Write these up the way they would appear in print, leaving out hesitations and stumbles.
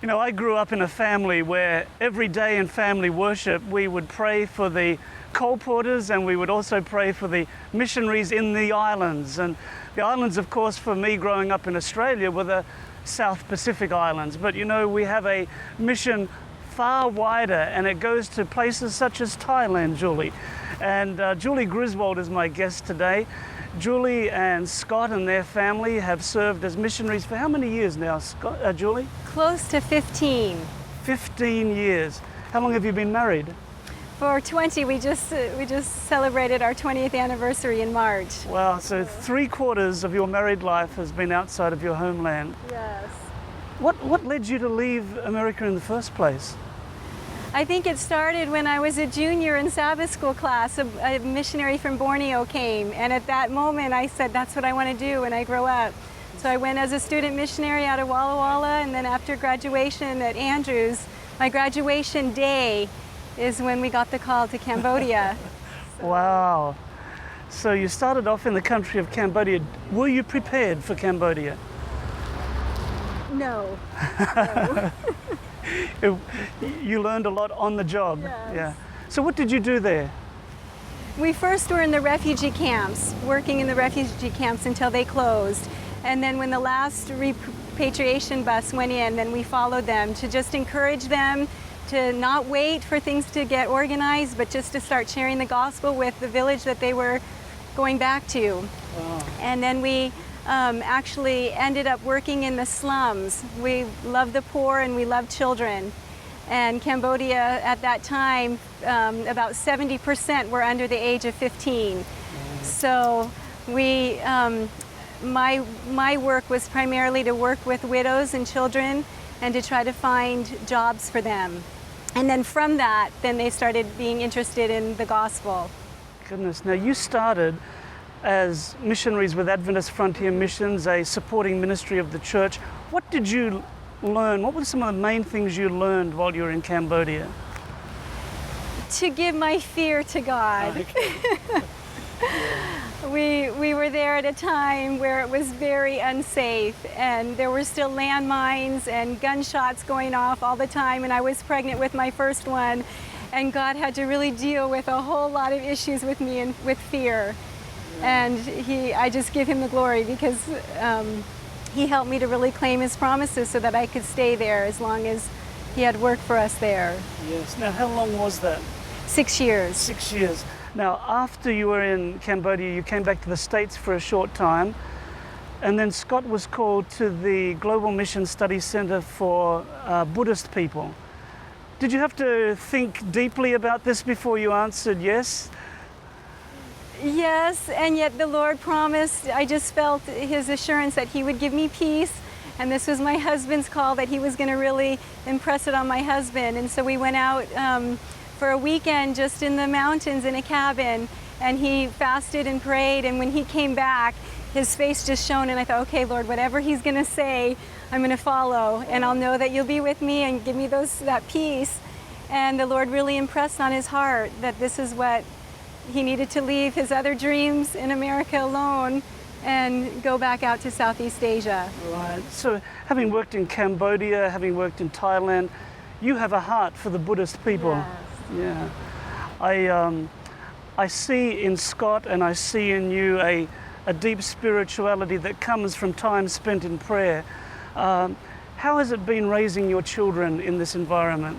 You know, I grew up in a family where every day in family worship we would pray for the colporteurs and we would also pray for the missionaries in the islands. And the islands, of course, for me growing up in Australia were the South Pacific Islands. But you know, we have a mission far wider and it goes to places such as Thailand, Julie. And Julie Griswold is my guest today. Julie and Scott and their family have served as missionaries for how many years now, Julie? Close to 15. 15 years. How long have you been married? For 20, we just celebrated our 20th anniversary in March. Wow, so 3/4 of your married life has been outside of your homeland. Yes. What led you to leave America in the first place? I think it started when I was a junior in Sabbath school class. A missionary from Borneo came, and at that moment I said, that's what I want to do when I grow up. So I went as a student missionary out of Walla Walla, and then after graduation at Andrews, my graduation day is when we got the call to Cambodia. Wow. So you started off in the country of Cambodia. Were you prepared for Cambodia? No. You learned a lot on the job. Yes. Yeah. So what did you do there? We first were in the refugee camps, working in the refugee camps until they closed. And then when the last repatriation bus went in, then we followed them to just encourage them to not wait for things to get organized, but just to start sharing the gospel with the village that they were going back to. Wow. And then we actually ended up working in the slums. We love the poor and we love children. And Cambodia at that time, about 70% were under the age of 15. So we, my work was primarily to work with widows and children and to try to find jobs for them. And then from that, then they started being interested in the gospel. Goodness, now you started as missionaries with Adventist Frontier Missions, a supporting ministry of the church. What did you learn? What were some of the main things you learned while you were in Cambodia? To give my fear to God. Okay. We were there at a time where it was very unsafe and there were still landmines and gunshots going off all the time, and I was pregnant with my first one, and God had to really deal with a whole lot of issues with me and with fear. And I just give him the glory because he helped me to really claim his promises so that I could stay there as long as he had work for us there. Yes. Now, how long was that? 6 years. 6 years. Now, after you were in Cambodia, you came back to the States for a short time, and then Scott was called to the Global Mission Study Center for Buddhist people. Did you have to think deeply about this before you answered yes? Yes, and yet the Lord promised, I just felt his assurance that he would give me peace, and this was my husband's call, that he was going to really impress it on my husband. And so we went out for a weekend just in the mountains in a cabin, and he fasted and prayed, and when he came back, his face just shone, and I thought, okay, Lord, whatever he's going to say, I'm going to follow, and I'll know that you'll be with me and give me that peace. And the Lord really impressed on his heart that this is what he needed to leave his other dreams in America alone and go back out to Southeast Asia. Right. So having worked in Cambodia, having worked in Thailand, you have a heart for the Buddhist people. Yes. Yeah. I see in Scott and I see in you a deep spirituality that comes from time spent in prayer. How has it been raising your children in this environment?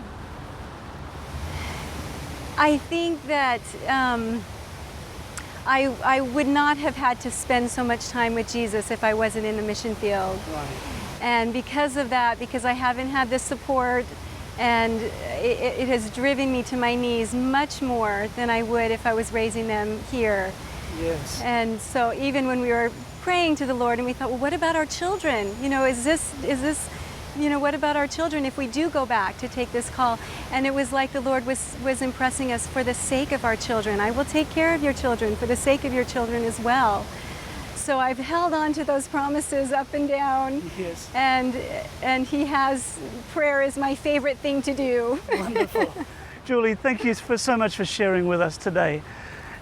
I think that I would not have had to spend so much time with Jesus if I wasn't in the mission field. Right. And because of that, because I haven't had the support, and it has driven me to my knees much more than I would if I was raising them here. Yes. And so even when we were praying to the Lord and we thought, well, what about our children? You know, is this, you know, what about our children if we do go back to take this call? And it was like the Lord was impressing us, for the sake of our children. I will take care of your children, for the sake of your children as well. So I've held on to those promises up and down. Yes. And he has, prayer is my favorite thing to do. Wonderful. Julie, thank you so much for sharing with us today.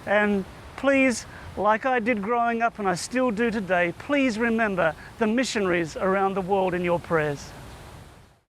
And please, like I did growing up and I still do today, please remember the missionaries around the world in your prayers.